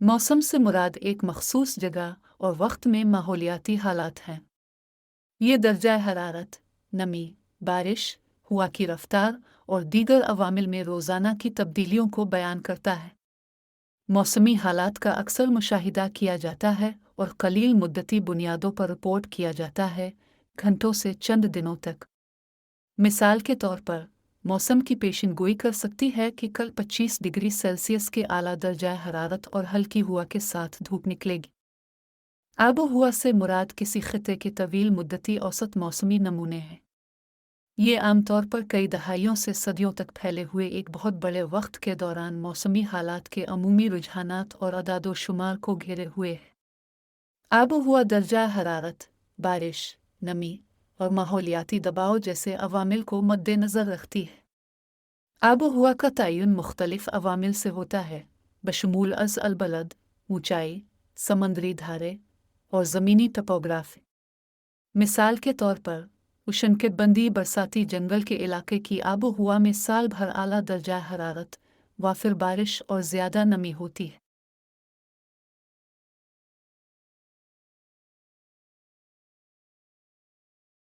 मौसम से मुराद एक मखसूस जगह और वक्त में माहौलियाती हालात हैं। ये दर्जा हरारत, नमी, बारिश, हवा की रफ्तार और दीगर अवामिल में रोज़ाना की तब्दीलियों को बयान करता है। मौसमी हालात का अक्सर मुशाहिदा किया जाता है और कलील मुद्दती बुनियादों पर रिपोर्ट किया जाता है, घंटों से चंद दिनों तक। मिसाल के तौर पर, मौसम की पेशिनगोई कर सकती है कि कल 25 डिग्री सेल्सियस के आला दर्जा हरारत और हल्की हवा के साथ धूप निकलेगी। आबो हवा से मुराद किसी खिते के तवील मुद्दती औसत मौसमी नमूने हैं। ये आमतौर पर कई दहाइयों से सदियों तक फैले हुए एक बहुत बड़े वक्त के दौरान मौसमी हालात के अमूमी रुझानात और अदादोशुमार को घेरे हुए है। आबो हवा दर्जा हरारत, बारिश, नमी और माहौलियाती दबाव जैसे अवामिल को मद्देनज़र रखती है। आबो हवा का तयन मुख्तलिफ अवामिल से होता है, बशमूल अज़ अलबलद, ऊंचाई, समंदरी धारे और ज़मीनी टपोग्राफी। मिसाल के तौर पर, उष्णकटिबंधीय बरसाती जंगल के इलाके की आबो हवा में साल भर आला दर्जा हरारत, वाफिर बारिश और ज़्यादा नमी होती है।